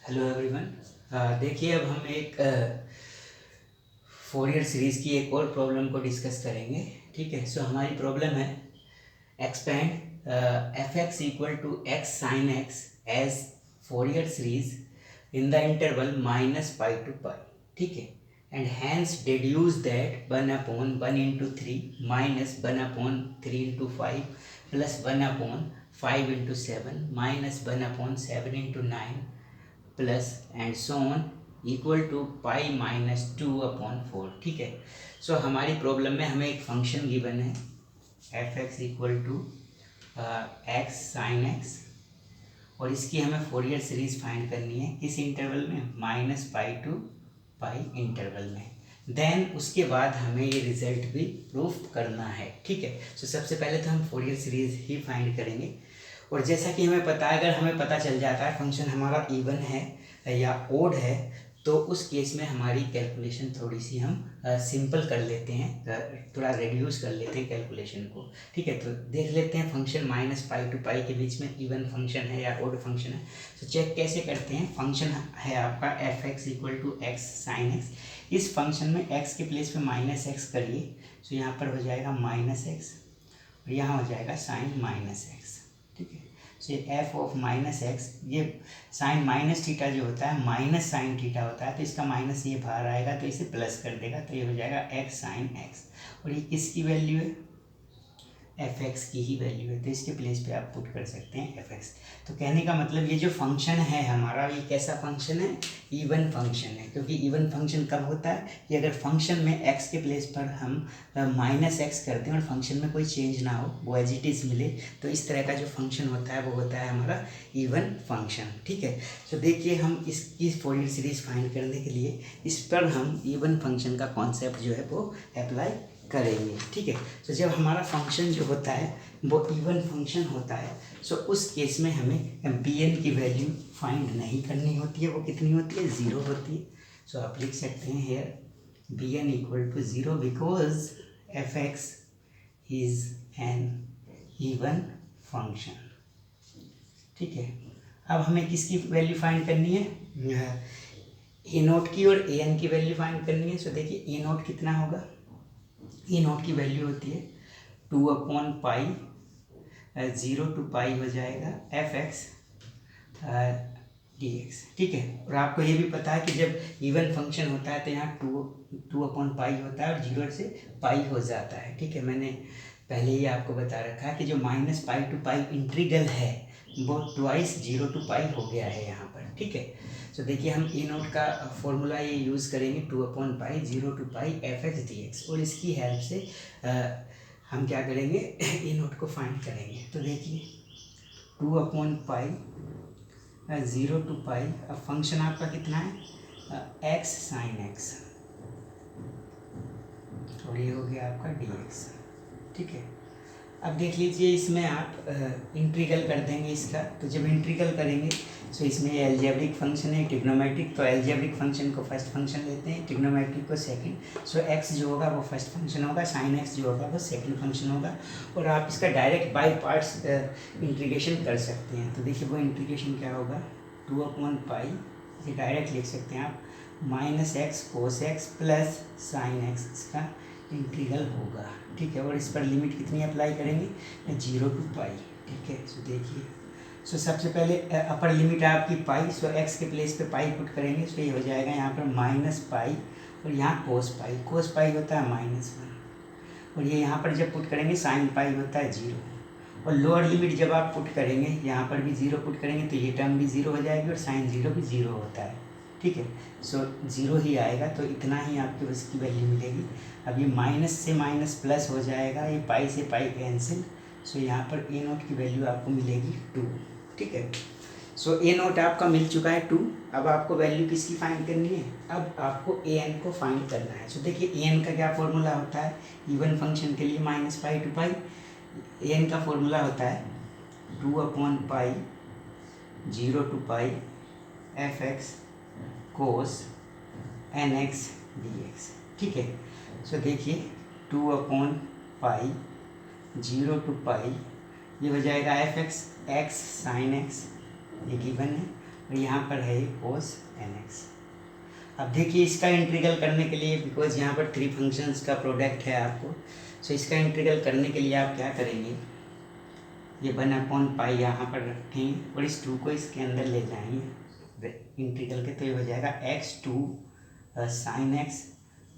Hello everyone. देखिए अब हम एक फोरियर सीरीज़ की एक और प्रॉब्लम को डिस्कस करेंगे। ठीक है, सो हमारी प्रॉब्लम है expand F X equal to X sine X as Fourier series in the interval minus pi to pi. ठीक है, and hence deduce that 1/1 into 3 minus 1/3 into 5 plus 1/5 into 7 minus 1/7 into 9 plus and so on equal to pi minus 2/4। ठीक है, so हमारी problem में हमें एक function given है F X equal to X sine x, और इसकी हमें फोरियर सीरीज फाइंड करनी है किस इंटरवल में, minus pi to pi interval में। देन उसके बाद हमें ये रिजल्ट भी प्रूफ करना है। ठीक है, सो सबसे पहले तो हम फोरियर सीरीज ही फाइंड करेंगे। और जैसा कि हमें पता है, अगर हमें पता चल जाता है फंक्शन हमारा इवन है या ओड है, तो उस केस में हमारी कैलकुलेशन थोड़ी सी हम सिंपल कर लेते हैं, थोड़ा रिड्यूस कर लेते हैं कैलकुलेशन को। ठीक है, तो देख लेते हैं फंक्शन माइनस पाई टू पाई के बीच में इवन फंक्शन है या ओड फंक्शन है। तो चेक कैसे करते हैं, फंक्शन है आपका F X equal to X sine X. इस फंक्शन में एक्स के प्लेस पे माइनस एक्स करिए, तो यहाँ पर हो जाएगा माइनस एक्स और यहाँ हो जाएगा साइन माइनस एक्स। ठीक है, तो ये एफ ऑफ माइनस एक्स, ये साइन माइनस थीटा जो होता है माइनस साइन थीटा होता है, तो इसका माइनस ये बाहर आएगा तो इसे प्लस कर देगा, तो ये हो जाएगा एक्स साइन एक्स। और ये किसकी वैल्यू है, एफ एक्स की ही वैल्यू है, तो इसके प्लेस पे आप पुट कर सकते हैं एफ एक्स। तो कहने का मतलब ये जो फंक्शन है हमारा, ये कैसा फंक्शन है, इवन फंक्शन है। क्योंकि इवन फंक्शन कब होता है कि अगर फंक्शन में एक्स के प्लेस पर हम माइनस एक्स करते हैं और फंक्शन में कोई चेंज ना हो, वो एज इट इज़ मिले, तो इस तरह का जो फंक्शन होता है वो होता है हमारा इवन फंक्शन। ठीक है, तो देखिए हम इसकी फोरियर सीरीज फाइंड करने के लिए इस पर हम इवन फंक्शन का कॉन्सेप्ट जो है वो अप्लाई करेंगे। ठीक है, तो जब हमारा फंक्शन जो होता है वो इवन फंक्शन होता है, सो उस केस में हमें बी एन की वैल्यू फाइंड नहीं करनी होती है। वो कितनी होती है, ज़ीरो होती है। सो आप लिख सकते हैं here B N equal to zero because F X is an even function. ठीक है, अब हमें किसकी वैल्यू फाइंड करनी है, ए नोट की और ए एन की वैल्यू फाइंड करनी है। सो देखिए ए नोट कितना होगा, ए नोट की वैल्यू होती है 2/पाई, 0 to पाई हो जाएगा एफ एक्स डी एक्स। ठीक है, और आपको ये भी पता है कि जब इवन फंक्शन होता है तो यहाँ 2/पाई होता है और 0 से पाई हो जाता है। ठीक है, मैंने पहले ही आपको बता रखा है कि जो minus pi to pi integral है वो ट्वाइस 0 to पाई हो गया है यहाँ पर। ठीक है, तो देखिए हम ए नोट का फॉर्मूला ये यूज़ करेंगे 2/पाई 0 to pi F x D x, और इसकी हेल्प से हम क्या करेंगे, ए नोट को फाइंड करेंगे। तो देखिए 2/पाई 0 to पाई, अब फंक्शन आपका कितना है, एक्स साइन एक्स, और ये हो गया आपका डी एक्स। ठीक है, अब देख लीजिए इसमें आप इंटीग्रल कर देंगे इसका, तो जब इंटीग्रल करेंगे तो इसमें एल्जेब्रिक फंक्शन है, ट्रिग्नोमेट्रिक, तो एल्जेब्रिक फंक्शन को फर्स्ट फंक्शन लेते हैं, ट्रिग्नोमेट्रिक को सेकंड। सो एक्स जो होगा वो फर्स्ट फंक्शन होगा, साइन एक्स जो होगा वो सेकंड फंक्शन होगा, और आप इसका डायरेक्ट बाय पार्ट्स इंटीग्रेशन कर सकते हैं। तो देखिए वो इंटीग्रेशन क्या होगा, 2/पाई, ये डायरेक्ट लिख सकते हैं आप, minus x cos x plus sine x, इसका इंटीग्रल होगा। ठीक है, और इस पर लिमिट कितनी अप्लाई करेंगे, 0 to पाई। ठीक है, सो देखिए, सो सबसे पहले अपर लिमिट है आपकी पाई, सो एक्स के प्लेस पे पाई पुट करेंगे, सो ये हो जाएगा यहाँ पर माइनस पाई और यहाँ कोस पाई होता है -1, और ये यहाँ पर जब पुट करेंगे साइन पाई होता है 0, और लोअर लिमिट जब आप पुट करेंगे यहाँ पर भी 0 पुट करेंगे तो ये टर्म भी 0 हो जाएगी और साइन 0 भी 0 होता है। ठीक है, सो 0 ही आएगा, तो इतना ही आपको इसकी वैल्यू मिलेगी। अब ये माइनस से माइनस प्लस हो जाएगा, ये पाई से पाई कैंसिल, सो यहाँ पर ए नोट की वैल्यू आपको मिलेगी 2। ठीक है, सो ए नोट आपका मिल चुका है 2। अब आपको वैल्यू किसकी फाइंड करनी है, अब आपको ए एन को फाइंड करना है। सो देखिए ए एन का क्या फॉर्मूला होता है इवन फंक्शन के लिए, minus pi to pi, A N का फॉर्मूला होता है 2/पाई 0 to pi F X cos N X D X. ठीक है, सो देखिए 2/पाई 0 to पाई, ये हो जाएगा F x x sine x, ये गिवन है, और यहाँ पर है कोस एन एक्स। अब देखिए इसका इंटीग्रल करने के लिए, बिकॉज यहाँ पर 3 फंक्शंस का प्रोडक्ट है आपको, सो इसका इंटीग्रल करने के लिए आप क्या करेंगे, ये 1/पाई यहाँ पर रखेंगे और इस 2 को इसके अंदर ले जाएंगे इंटीग्रल के, तो ये हो जाएगा x2 sin x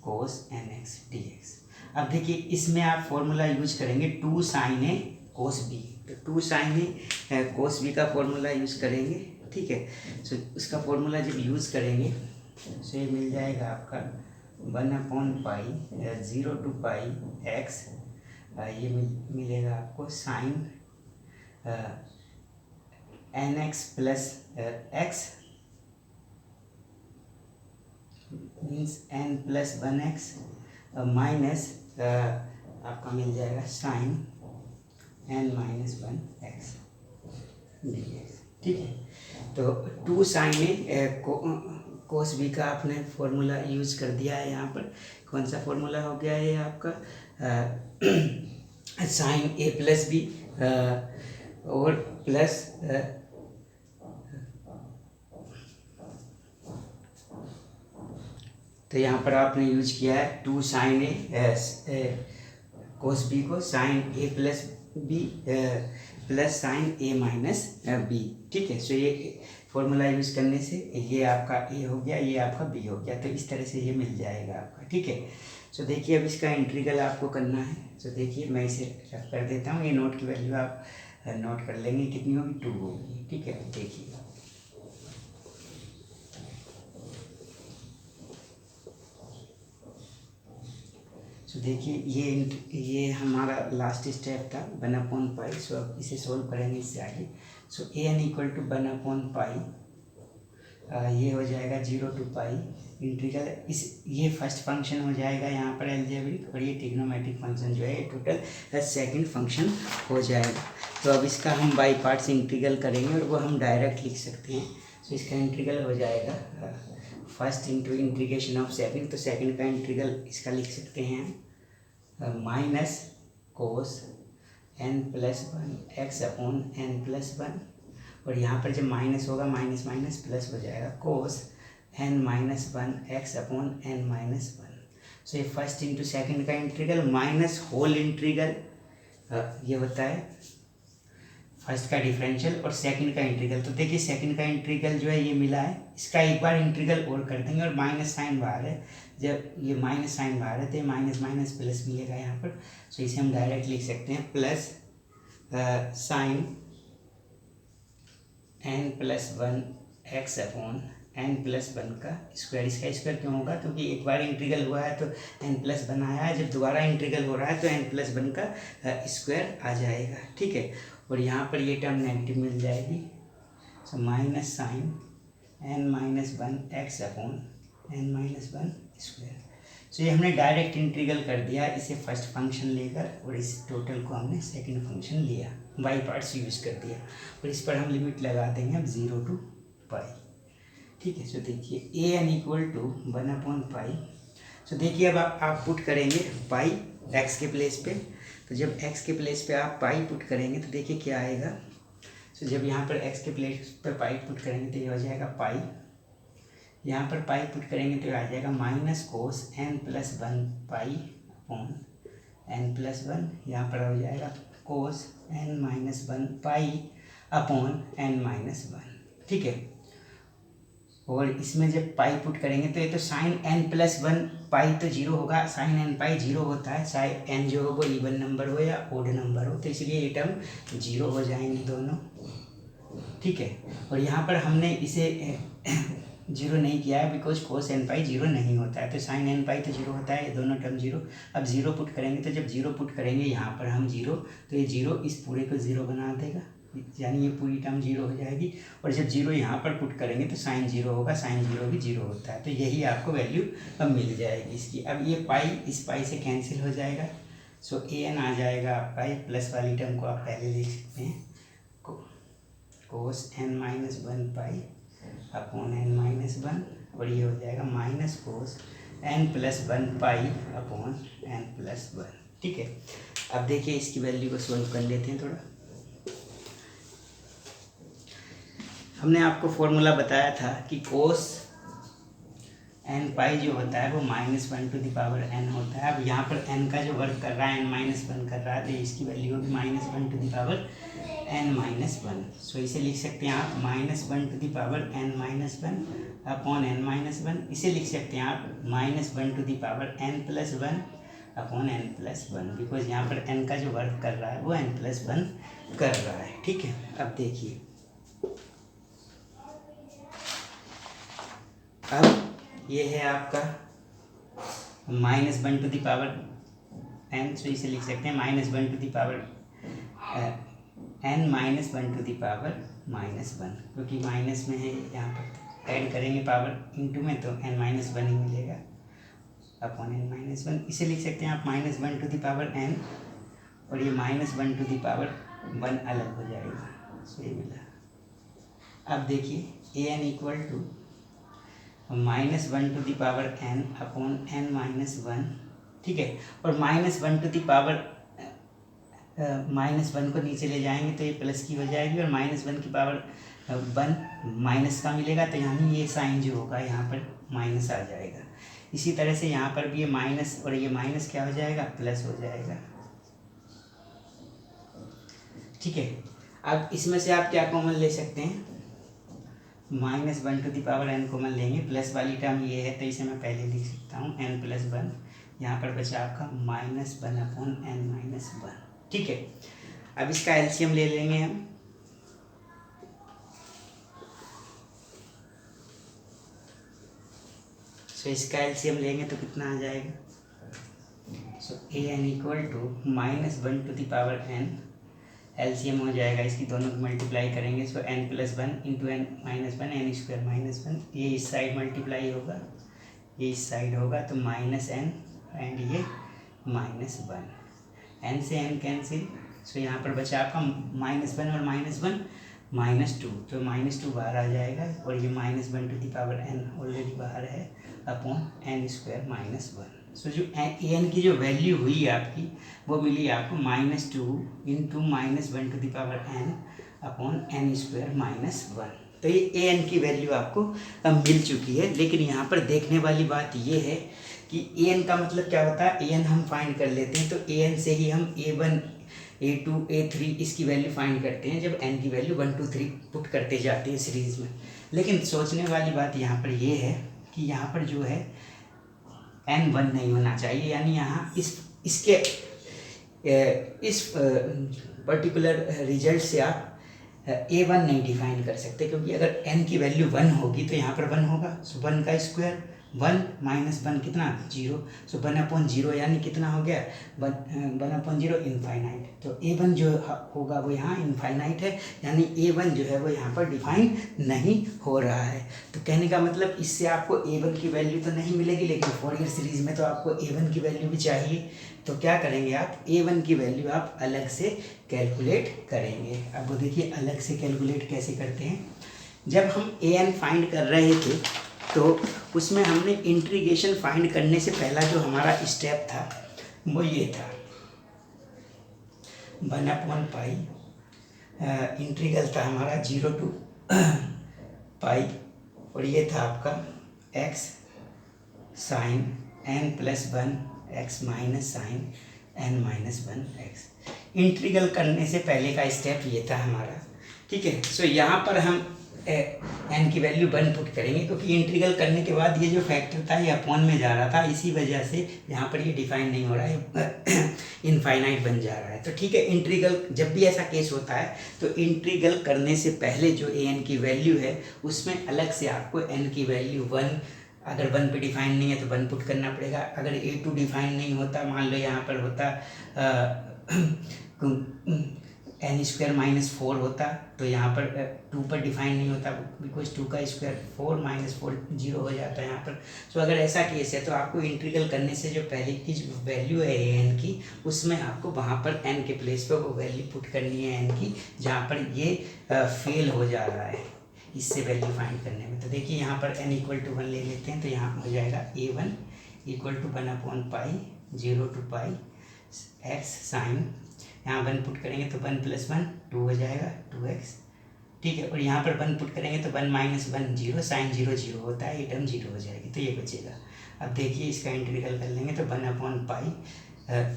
cos nx dx। अब देखिए इसमें आप फॉर्मूला यूज करेंगे 2 sin a cos b, तो 2 sin a cos b का फॉर्मूला यूज करेंगे, ठीक है। सो उसका फॉर्मूला जब यूज़ करेंगे सो ये मिल जाएगा आपका 1/पाई 0 to पाई x, ये मिलेगा आपको sine N X plus X means N plus 1x minus आपका मिल जाएगा sign n minus 1x dx, ठीक है। तो 2 sin a कोस बी का आपने फॉर्मूला यूज कर दिया है यहाँ पर। कौन सा फॉर्मूला हो गया है आपका, साइन a प्लस बी और प्लस तो यहाँ पर आपने यूज किया है 2 sin a कोस बी को sine a plus B plus sine a minus B, ठीक है। सो ये फॉर्मूला यूज करने से ये आपका a हो गया, ये आपका b हो गया, तो इस तरह से ये मिल जाएगा आपका, ठीक है। सो देखिए अब इसका इंटीग्रल आपको करना है। सो देखिए मैं इसे रफ कर देता हूँ, ये नोट की वैल्यू आप नोट कर लेंगे, कितनी होगी 2 होगी, ठीक है। देखिए सो देखिए ये हमारा लास्ट स्टेप था 1/पाई। सो अब इसे सोल्व करेंगे इससे आगे। सो an इक्वल टू 1/पाई, ये हो जाएगा 0 to पाई इंटीग्रल ये फर्स्ट फंक्शन हो जाएगा यहाँ पर अलजेब्रिक, और ये ट्रिग्नोमेट्रिक फंक्शन जो है ये टोटल सेकंड फंक्शन हो जाएगा। तो अब इसका हम बाई पार्ट्स इंटीग्रल करेंगे और वो हम डायरेक्ट लिख सकते हैं। सो इसका इंटीग्रल हो जाएगा first into integration of second, तो सेकंड का इंटीग्रल इसका लिख सकते हैं minus cos n plus 1 x upon n plus 1, और यहाँ पर जब माइनस होगा माइनस माइनस प्लस हो जाएगा कोस n minus 1 x upon n minus 1। सो ये फर्स्ट इंटू सेकंड का इंटीग्रल माइनस होल इंटीग्रल, ये होता है फर्स्ट का डिफरेंशियल और सेकंड का इंटीग्रल। तो देखिए सेकंड का इंटीग्रल जो है ये मिला है, इसका एक बार इंटीग्रल और कर देंगे, और माइनस साइन बाहर है, जब ये माइनस साइन बाहर है तो ये माइनस माइनस प्लस मिलेगा यहाँ पर। सो इसे हम डायरेक्ट लिख सकते हैं plus sign n plus 1 x upon n plus 1 का स्क्वायर। इसका स्क्वायर क्यों होगा, क्योंकि एक बार इंटीग्रल हुआ है तो n प्लस 1 आया है, जब दोबारा इंटीग्रल हो रहा है तो n प्लस 1 का स्क्वायर आ जाएगा, ठीक है। और यहाँ पर ये टर्म नेगेटिव मिल जाएगी। So minus sine n minus 1 x upon n minus 1 square. So ये हमने डायरेक्ट इंटीग्रल कर दिया इसे फर्स्ट फंक्शन लेकर, और इस टोटल को हमने सेकंड फंक्शन लिया, बाई पार्ट्स यूज कर दिया, और इस पर हम लिमिट लगा देंगे अब 0 to पाई, ठीक है। सो देखिए an इक्वल टू 1/पाई। सो देखिए अब आप पुट करेंगे पाई x के प्लेस पे, तो जब x के प्लेस पे आप पाई पुट करेंगे तो देखिए क्या आएगा। सो जब यहाँ पर x के प्लेस पे पाई पुट करेंगे तो ये हो जाएगा पाई, यहाँ पर पाई पुट करेंगे तो आ जाएगा minus cos n plus 1 pi upon n plus 1, यहाँ पर हो जाएगा कोस n minus 1 pi upon n minus 1, ठीक है। और इसमें जब पाई पुट करेंगे तो ये तो साइन n प्लस 1 पाई तो 0 होगा, साइन n पाई 0 होता है, चाहे n जो हो वो इवन नंबर हो या ओड नंबर हो, तो इसलिए ये टर्म 0 हो जाएंगे दोनों, ठीक है। और यहाँ पर हमने इसे 0 नहीं किया है बिकॉज कोस n पाई 0 नहीं होता है, तो साइन n पाई तो 0 होता है, ये दोनों टर्म 0। अब 0 पुट करेंगे तो जब 0 पुट करेंगे यहाँ पर हम 0, तो ये 0 इस पूरे को 0 बना देगा, यानी ये पूरी टर्म 0 हो जाएगी। और जब 0 यहाँ पर पुट करेंगे तो साइन 0 होगा, साइन 0 भी 0 होता है, तो यही आपको वैल्यू अब मिल जाएगी इसकी। अब ये पाई इस पाई से कैंसिल हो जाएगा। सो an आ जाएगा आपका, ये प्लस वाली टर्म को आप पहले लिख सकते हैं कोस n minus 1 pi upon n minus 1, और ये हो जाएगा minus cos n plus 1 pi upon n plus 1, ठीक है। अब देखिए इसकी वैल्यू को सोल्व कर लेते हैं थोड़ा। हमने आपको फॉर्मूला बताया था कि कोस एन पाई जो होता है वो -1 टू द पावर n होता है। अब यहाँ पर n का जो वर्क कर रहा है n-1 कर रहा है, तो इसकी वैल्यू होगी -1 टू द पावर n-1। सो इसे लिख सकते हैं आप -1 to the power n-1 upon n-1। इसे लिख सकते हैं आप -1 to the power n+1 upon n+1, because यहाँ पर n का जो वर्क कर रहा है वो n+1 कर रहा है। ठीक है, अब देखिए, अब ये है आपका -1 टू द पावर n, तो इसे लिख सकते हैं -1 to the power n-1 to the power -1, क्योंकि माइनस में है, यहाँ पर ऐड करेंगे पावर इंटू में तो n-1 ही मिलेगा अपॉन n-1। इसे लिख सकते हैं आप -1 टू द पावर n, और ये -1 टू द पावर 1 अलग हो जाएगा। सो ये मिला। अब देखिए an equal to -1 to the power n upon n-1, ठीक है, और -1 टू द पावर -1 को नीचे ले जाएंगे तो ये प्लस की हो जाएगी, और -1 की पावर 1 माइनस का मिलेगा, तो यानी ये साइन जो होगा यहाँ पर माइनस आ जाएगा। इसी तरह से यहाँ पर भी ये माइनस और ये माइनस क्या हो जाएगा, प्लस हो जाएगा। ठीक है, अब इसमें से आप क्या कॉमन ले सकते हैं, -1 to the power n common लेंगे, प्लस वाली टर्म ये है तो इसे मैं पहले लिख सकता हूँ n+1, यहाँ पर बचा आपका -1 अपॉन n-1। ठीक है, अब इसका एलसीएम ले लेंगे हम। सो इसका एलसीएम लेंगे तो कितना आ जाएगा, so an equal to -1 to the power n, LCM हो जाएगा, इसकी दोनों को मल्टीप्लाई करेंगे, सो n+1 इंटू n-1, n² -1, ये इस साइड मल्टीप्लाई होगा, ये इस साइड होगा, तो -n एंड ये -1, n से n कैंसिल, सो यहाँ पर बचा आपका -1 और -1 -2, तो -2 बाहर आ जाएगा, और ये -1 to the power n already बाहर है अपॉन n² -1। सो जो an की जो वैल्यू हुई आपकी वो मिली आपको -2 into -1 to the power n upon n² -1। तो ये an की वैल्यू आपको मिल चुकी है। लेकिन यहाँ पर देखने वाली बात ये है कि an का मतलब क्या होता है, an हम फाइंड कर लेते हैं, तो an से ही हम a1 a2 a3 इसकी वैल्यू फाइंड करते हैं जब n की वैल्यू 1 2 3 पुट करते जाते हैं सीरीज़ में। लेकिन सोचने वाली बात यहाँ पर ये है कि यहाँ पर जो है n1 नहीं होना चाहिए, यानी यहाँ इसके इस पर्टिकुलर रिजल्ट से आप a1 नहीं डिफाइन कर सकते, क्योंकि अगर n की वैल्यू 1 होगी तो यहाँ पर 1 होगा, सो 1 का स्क्वायर 1 -1 कितना 0, सो 1/0 यानी कितना हो गया 1/0 इनफाइनाइट। तो a1 जो होगा वो यहाँ इनफाइनाइट है, यानी a1 जो है वो यहाँ पर डिफाइन नहीं हो रहा है। तो कहने का मतलब इससे आपको a1 की वैल्यू तो नहीं मिलेगी, लेकिन फोरियर सीरीज़ में तो आपको a1 की वैल्यू भी चाहिए। तो क्या करेंगे आप, a1 की वैल्यू आप अलग से कैलकुलेट करेंगे। अब वो देखिए अलग से कैलकुलेट कैसे करते हैं। जब हम an फाइंड कर रहे थे तो उसमें हमने इंटीग्रेशन फाइंड करने से पहला जो हमारा स्टेप था वो ये था 1/पाई, इंटीग्रल था हमारा 0 टू पाई, और ये था आपका x sine n+1 x minus sine n-1x। Integral करने से पहले का स्टेप ये था हमारा। ठीक है, सो यहाँ पर हम n की वैल्यू 1 पुट करेंगे, क्योंकि इंटीग्रल करने के बाद ये जो फैक्टर था ये अपॉन में जा रहा था, इसी वजह से यहाँ पर ये डिफाइन नहीं हो रहा है, इनफाइनाइट बन जा रहा है। तो ठीक है, इंटीग्रल जब भी ऐसा केस होता है तो इंटीग्रल करने से पहले जो an की वैल्यू है उसमें अलग से आपको n की वैल्यू 1, अगर 1 पे डिफाइन नहीं है तो 1 पुट करना पड़ेगा। अगर a2 डिफाइन नहीं होता, मान लो यहाँ पर होता n² -4 होता, तो यहाँ पर 2 पर डिफाइन नहीं होता, बिकॉज 2 का स्क्वायर 4 -4 0 हो जाता है यहाँ पर। सो अगर ऐसा केस है तो आपको इंटीग्रल करने से जो पहले की जो वैल्यू है an की, उसमें आपको वहाँ पर n के प्लेस पर वो वैल्यू पुट करनी है n की, जहाँ पर ये फेल हो जा रहा है इससे वैल्यू फाइंड करने में। तो देखिए यहाँ पर n = 1 ले लेते हैं, तो यहाँ हो जाएगा a1 = 1/पाई 0 टू पाई x साइन, यहाँ 1 पुट करेंगे तो 1 + 1 2 हो जाएगा 2x। ठीक है। और यहाँ पर 1 पुट करेंगे तो 1 माइनस 1 0, साइन 0 0 होता है, ये टर्म 0 हो जाएगी, तो ये बचेगा। अब देखिए इसका इंटीग्रल कर लेंगे तो 1/पाई,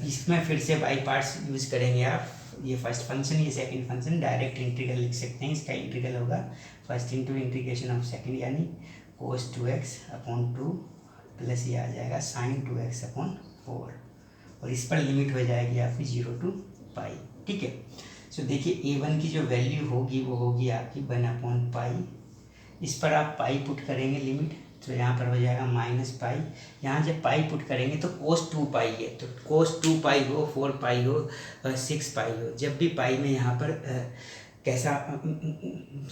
इसमें फिर से बाई पार्ट्स यूज़ करेंगे आप। ये फर्स्ट फंक्शन, ये सेकंड फंक्शन, डायरेक्ट इंटीग्रल लिख सकते हैं। इसका इंटीग्रल होगा first into integration of second, यानी cos 2x/2 प्लस ये आ जाएगा sin 2x/4, और इस पर लिमिट हो जाएगी आपकी 0 to पाई। ठीक है। सो देखिए a1 की जो वैल्यू होगी वो होगी आपकी 1/पाई। इस पर आप पाई पुट करेंगे लिमिट, तो यहाँ पर हो जाएगा -पाई। यहाँ जब पाई पुट करेंगे तो cos 2 पाई है, तो cos 2 पाई हो, 4 पाई हो, 6 पाई हो, जब भी पाई में यहाँ पर कैसा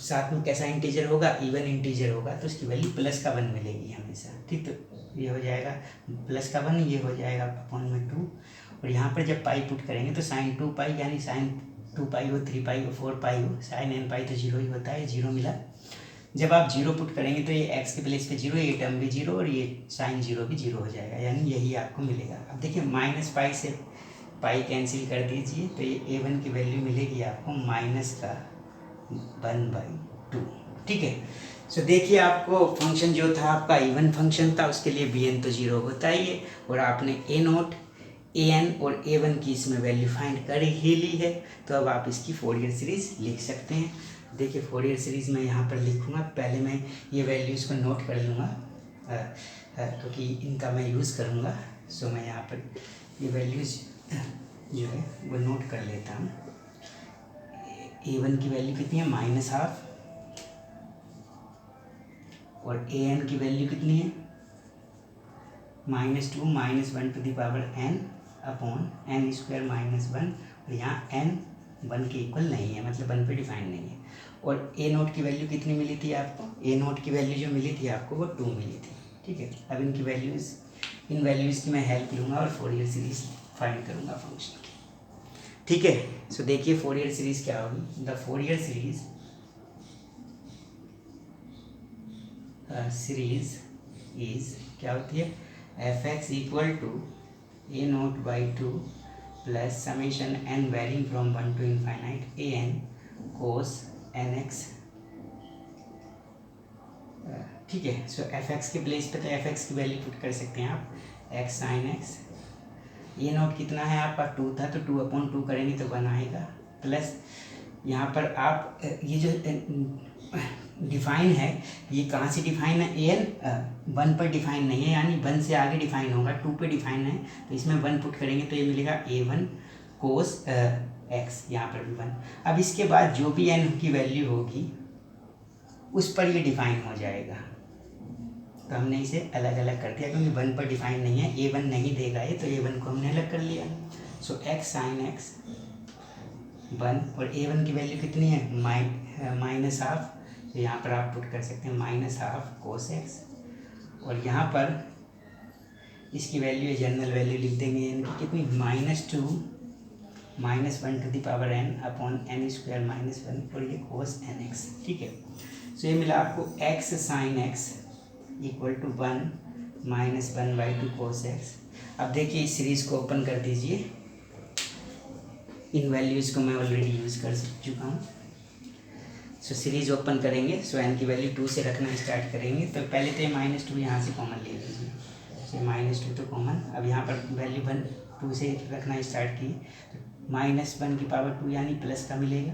साथ में कैसा इंटीजर होगा, इवन इंटीजर होगा, तो उसकी वैल्यू प्लस का 1 मिलेगी हमेशा। ठीक, तो ये हो जाएगा प्लस का 1, ये हो जाएगा अपॉन में 2। और यहाँ पर जब पाई पुट करेंगे तो sin 2 पाई, यानी sin 2 पाई हो, 3 पाई हो, 4 पाई हो, sin n पाई तो 0 ही होता है, 0 मिला। जब आप 0 पुट करेंगे तो ये x के प्लेस पे 0, ये टर्म भी 0 और ये sin 0 भी 0 हो जाएगा, यानी यही आपको मिलेगा। अब देखिए -पाई से पाई कैंसिल कर दीजिए, तो ये a1 की वैल्यू मिलेगी आपको -1/2। ठीक है। सो देखिए आपको फंक्शन जो था आपका इवन फंक्शन था, उसके लिए bn तो 0 होता ही है, और आपने a0, an और a1 की इसमें वैल्यू फाइंड कर ही ली है, तो अब आप इसकी फोरियर सीरीज़ लिख सकते हैं। देखिए फोरियर सीरीज़ मैं यहाँ पर लिखूँगा, पहले मैं ये वैल्यूज़ को नोट कर लूँगा क्योंकि इनका मैं यूज़ करूँगा। सो मैं यहाँ पर ये वैल्यूज़ जो है वो नोट कर लेता हूँ। a1 की वैल्यू कितनी है, -12, और an की वैल्यू कितनी है, -2 -1 to the power n upon n square -1, और यहाँ n 1 के इक्वल नहीं है, मतलब 1 पे डिफाइन नहीं है। और a0 की वैल्यू कितनी मिली थी आपको, a0 की वैल्यू जो मिली थी आपको वो 2 मिली थी। ठीक है। अब इनकी वैल्यूज़, इन वैल्यूज़ की मैं हेल्प लूँगा और फोरियर सीरीज़ फाइंड करूँगा फंक्शन की। ठीक है। सो देखिए फोरियर सीरीज़ क्या होगी, द फोरियर सीरीज़ इज़ क्या होती है, f(x) = a0/2 plus summation n varying from 1 to infinite an cos nx। ठीक है। सो f(x) के प्लेस पे तो f(x) की वैल्यू पुट कर सकते हैं आप, x sin x। a0 कितना है आपका, 2 था, तो 2/2 करेंगे तो 1 आएगा, प्लस यहाँ पर आप ये जो डिफाइन है, ये कहाँ से डिफाइन है, an 1 पर डिफाइन नहीं है, यानी 1 से आगे डिफाइन होगा, 2 पे डिफाइन है, तो इसमें 1 पुट करेंगे तो ये मिलेगा a1 cos x, यहाँ पर भी 1। अब इसके बाद जो भी n की वैल्यू होगी उस पर ये डिफाइन हो जाएगा, तो हमने इसे अलग अलग कर दिया क्योंकि 1 पर डिफाइन नहीं है, a1 नहीं देगा ये, तो a1 को हमने अलग कर लिया। सो x sin x 1, और a1 की वैल्यू कितनी है, -12, तो यहाँ पर आप पुट कर सकते हैं -12 cos x, और यहाँ पर इसकी वैल्यू जनरल वैल्यू लिख देंगे n की कितनी, -2 -1 to the power n upon n square -1, और ये cos nx। ठीक है। सो ये मिला आपको x sin x = 1 -1/2 cos x। अब देखिए इस सीरीज़ को ओपन कर दीजिए, इन वैल्यूज़ को मैं ऑलरेडी यूज़ कर चुका हूँ। सो सीरीज़ ओपन करेंगे, सो n की वैल्यू 2 से रखना स्टार्ट करेंगे, तो पहले तो ये -2 यहाँ से कॉमन ले लीजिए, सो -2 तो कॉमन। अब यहाँ पर वैल्यू 2 से रखना स्टार्ट की, तो -1 की पावर 2 यानी प्लस का मिलेगा,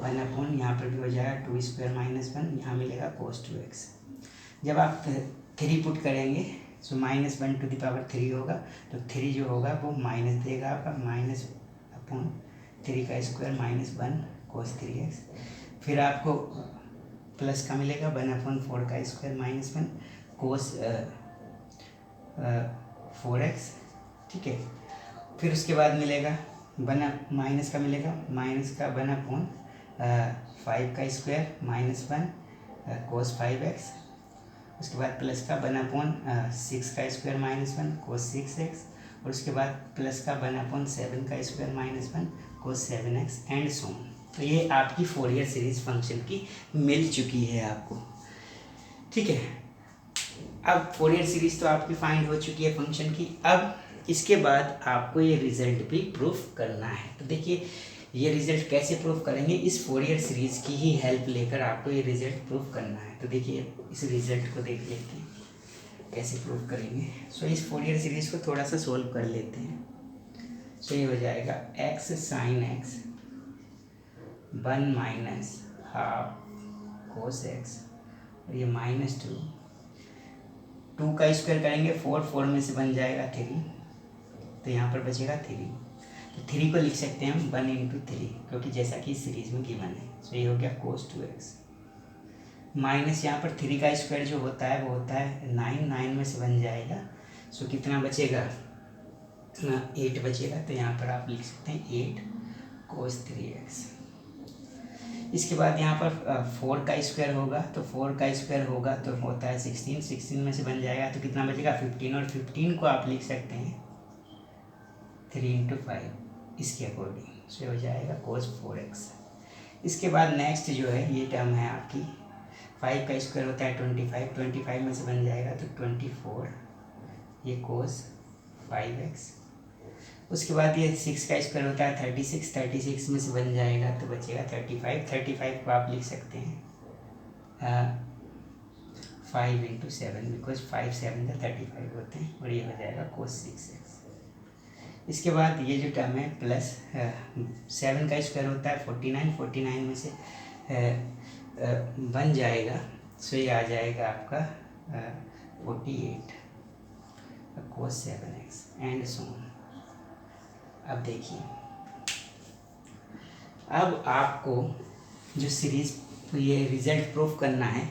1 अपॉन यहाँ पर भी हो जाएगा 2 स्क्वायर -1, यहाँ मिलेगा cos 2x। जब आप 3 पुट करेंगे, सो -1 टू द पावर 3 होगा, तो 3 जो होगा वो माइनस देगा आपका, -3 का स्क्वायर -1 cos 3x। फिर आपको प्लस का मिलेगा 1/4 का स्क्वायर -1 cos 4x। ठीक है। फिर उसके बाद मिलेगा माइनस का मिलेगा, -1/5 का स्क्वायर -1 cos 5x। उसके बाद प्लस का 1/6 का स्क्वायर -1 cos 6x, और उसके बाद प्लस का 1/7 का square -1 cos 7x and so on. तो ये आपकी फोरियर सीरीज फंक्शन की मिल चुकी है आपको। ठीक है। अब फोरियर सीरीज तो आपकी फाइंड हो चुकी है फंक्शन की। अब इसके बाद आपको ये रिजल्ट भी प्रूफ करना है। तो देखिए ये रिजल्ट कैसे प्रूफ करेंगे, इस फोरियर सीरीज़ की ही हेल्प लेकर आपको ये रिजल्ट प्रूफ करना है। तो देखिए इस रिजल्ट को देख लेते हैं कैसे प्रूफ करेंगे। सो इस फोरियर सीरीज़ को थोड़ा सा सोल्व कर लेते हैं। सो ये हो जाएगा x sin x 1 minus half cos x, और ये -2, 2 का स्क्वायर करेंगे 4, 4 में से बन जाएगा 3, तो यहाँ पर बचेगा 3। तो 3 को लिख सकते हैं हम 1 × 3, क्योंकि जैसा कि इस सीरीज में गिवन है। तो ये हो गया cos 2x माइनस यहाँ पर 3 का स्क्वायर जो होता है वो होता है 9, 9 में से बन जाएगा। सो कितना बचेगा, 8 बचेगा। तो यहाँ पर आप लिख सकते हैं 8 cos 3x। इसके बाद यहाँ पर 4 का स्क्वायर होगा, तो 4 का स्क्वायर होगा तो होता है 16, 16 में से बन जाएगा तो कितना बचेगा 15, और 15 को आप लिख सकते हैं 3 × 5 इसके अकॉर्डिंग। सो हो जाएगा cos 4x। इसके बाद नेक्स्ट जो है ये टर्म है आपकी 5 का स्क्वायर होता है 25, 25 में से बन जाएगा तो 24, ये cos 5x। उसके बाद ये 6 का स्क्वायर होता है 36, 36 में से बन जाएगा तो बचेगा 35, 35 को आप लिख सकते हैं 5 × 7, बिकॉज 5 7 का 35 होते हैं, और ये हो जाएगा cos 6x। इसके बाद ये जो टर्म है प्लस 7 का स्क्वायर होता है 49, 49 में से बन जाएगा। सो ये आ जाएगा आपका 48 cos 7x and so on. अब देखिए, अब आपको जो सीरीज ये रिजल्ट प्रूफ करना है,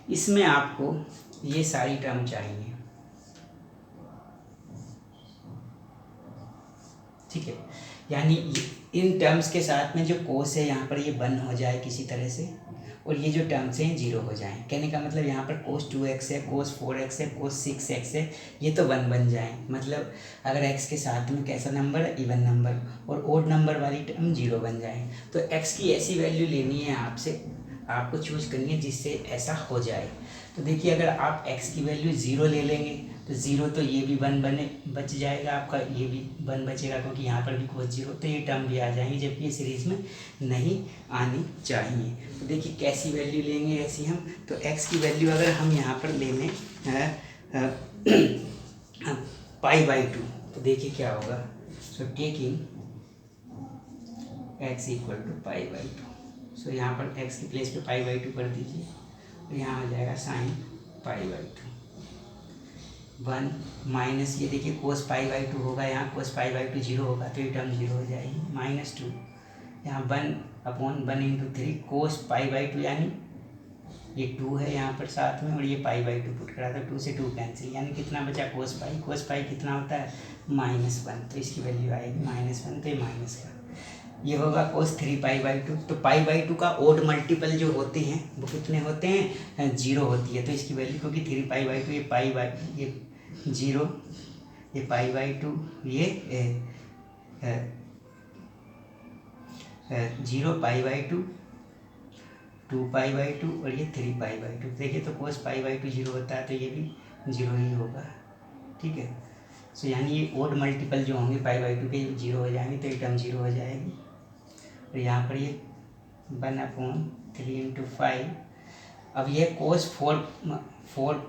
इसमें आपको ये सारी टर्म चाहिए, ठीक है। यानी इन टर्म्स के साथ में जो कोस है यहाँ पर ये बन हो जाए किसी तरह से, और ये जो टर्म्स हैं 0 हो जाएं। कहने का मतलब यहाँ पर cos 2x है, cos 4x है, cos 6x है, ये तो 1 बन जाएं। मतलब अगर x के साथ में कैसा नंबर है, इवन नंबर, और ओड नंबर वाली टर्म 0 बन जाए। तो x की ऐसी वैल्यू लेनी है आपसे, आपको चूज करनी है जिससे ऐसा हो जाए। तो देखिए अगर आप x की वैल्यू 0 ले लेंगे तो 0 तो ये भी 1 बच जाएगा आपका, ये भी 1 बचेगा, क्योंकि यहाँ पर भी cos 0, तो ये टर्म भी आ जाएंगी, जबकि ये सीरीज़ में नहीं आनी चाहिए। तो देखिए कैसी वैल्यू लेंगे ऐसी हम, तो x की वैल्यू अगर हम यहाँ पर ले लें π/2, तो देखिए क्या होगा। सो टेकिंग x = π/2, सो यहाँ पर x की प्लेस पे π/2 कर दीजिए, और यहाँ आ जाएगा sin π/2। 1 माइनस ये देखिए cos π/2 होगा, यहाँ cos π/2 0 होगा तो ये टर्म 0 हो जाएगी। -2 यहाँ 1/1 × 3 cos π/2, यानी ये 2 है यहाँ पर साथ में, और ये π/2 पुट करा था, 2 से 2 कैंसिल, यानी कितना बचा cos π कितना होता है -1, तो इसकी वैल्यू आएगी -1, तो ये माइनस का ये होगा cos 3π/2। तो π/2 का ओड मल्टीपल जो होते हैं वो कितने होते हैं, 0 होती है। तो इसकी वैल्यू, क्योंकि 3π/2 ये 0, ये π/2 ये 0, π/2 2π/2 और ये 3π/2। देखिए तो cos π/2 0 होता है तो ये भी 0 ही होगा, ठीक है। सो यानी ये ओड मल्टीपल जो होंगे π/2 के 0 हो जाएंगे, तो ये टर्म 0 हो जाएगी। और यहाँ पर ये 1/3 × 5, अब ये cos 4π/2,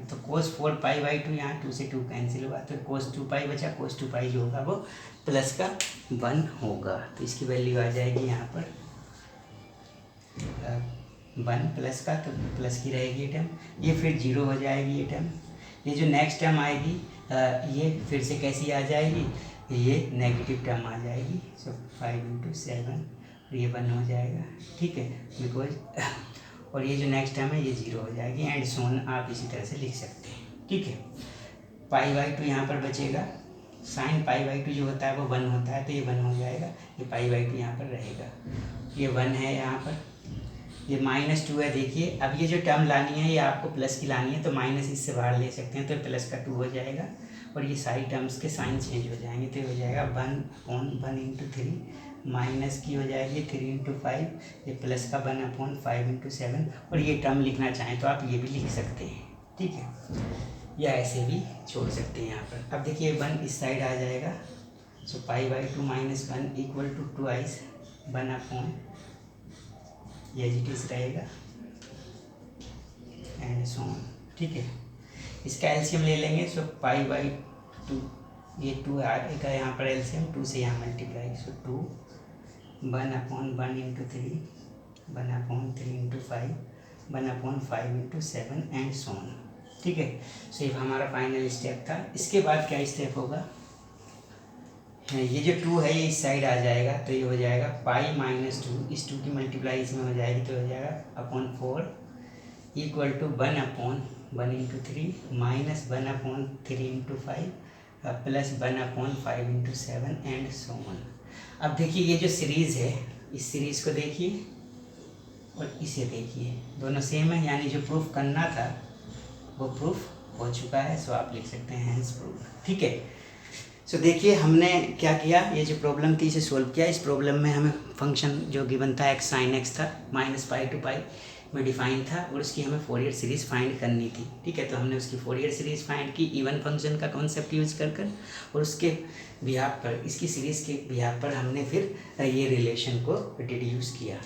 तो cos 4π/2 यहाँ 2 से 2 कैंसिल हुआ, तो cos 2π बचा, cos 2π जो होगा वो प्लस का 1 होगा, तो इसकी वैल्यू आ जाएगी यहाँ पर 1 प्लस का, तो प्लस की रहेगी ये टर्म, ये फिर 0 हो जाएगी ये टर्म। ये जो नेक्स्ट टर्म आएगी ये फिर से कैसी आ जाएगी, ये नेगेटिव टर्म आ जाएगी। सो 5 × 7 और ये 1 हो जाएगा, ठीक है, बिकॉज और ये जो नेक्स्ट टर्म है ये 0 हो जाएगी, एंड सोन आप इसी तरह से लिख सकते हैं, ठीक है। π/2 यहाँ पर बचेगा, sin π/2 जो होता है वो 1 होता है, तो ये 1 हो जाएगा, ये π/2 यहाँ पर रहेगा, ये 1 है यहाँ पर, ये -2 है। देखिए अब ये जो टर्म लानी है ये आपको प्लस की लानी है, तो माइनस इससे बाहर ले सकते हैं, तो प्लस का 2 हो जाएगा, और ये सारी टर्म्स के साइन चेंज हो जाएंगे, तो ये हो जाएगा 1/1 × 3, माइनस की हो जाएगी 3 × 5, ये प्लस का 1/5 × 7, और ये टर्म लिखना चाहें तो आप ये भी लिख सकते हैं, ठीक है, या ऐसे भी छोड़ सकते हैं यहाँ पर। अब देखिए 1 इस साइड आ जाएगा, so pi by two minus one equal to twice one upon ये एज इट इज रहेगा एंड सो ऑन। ठीक है, इसका एलसीएम ले लेंगे। सो पाई बाई टू, ये टू आएगा यहाँ पर एलसीएम, टू से यहाँ multiply, so two one upon one into three, one upon three into five, one upon five into seven and so on. ठीक है, सो ये हमारा फाइनल स्टेप था। इसके बाद क्या स्टेप होगा, ये जो टू है ये इस साइड आ जाएगा, तो ये हो जाएगा पाई माइनस टू, इस टू की मल्टीप्लाई इसमें हो जाएगी, तो हो जाएगा upon four equal to one upon one into three minus one upon three into five plus one upon five into seven and so on. अब देखिए ये जो सीरीज़ है, इस सीरीज़ को देखिए और इसे देखिए, दोनों सेम है, यानी जो प्रूफ करना था वो प्रूफ हो चुका है। सो आप लिख सकते हैं हैंस प्रूफ। ठीक है, सो देखिए हमने क्या किया, ये जो प्रॉब्लम थी इसे सोल्व किया। इस प्रॉब्लम में हमें फंक्शन जो गिवन था एक्स साइन एक्स था, माइनस पाई टू पाई में डिफाइन था, और उसकी हमें फोरियर सीरीज़ फाइंड करनी थी। ठीक है, तो हमने उसकी फोरियर सीरीज़ फाइंड की इवन फंक्शन का कॉन्सेप्ट यूज कर और उसके बिहाफ पर, इसकी सीरीज़ के बिहाफ पर हमने फिर ये रिलेशन को डिड्यूस किया।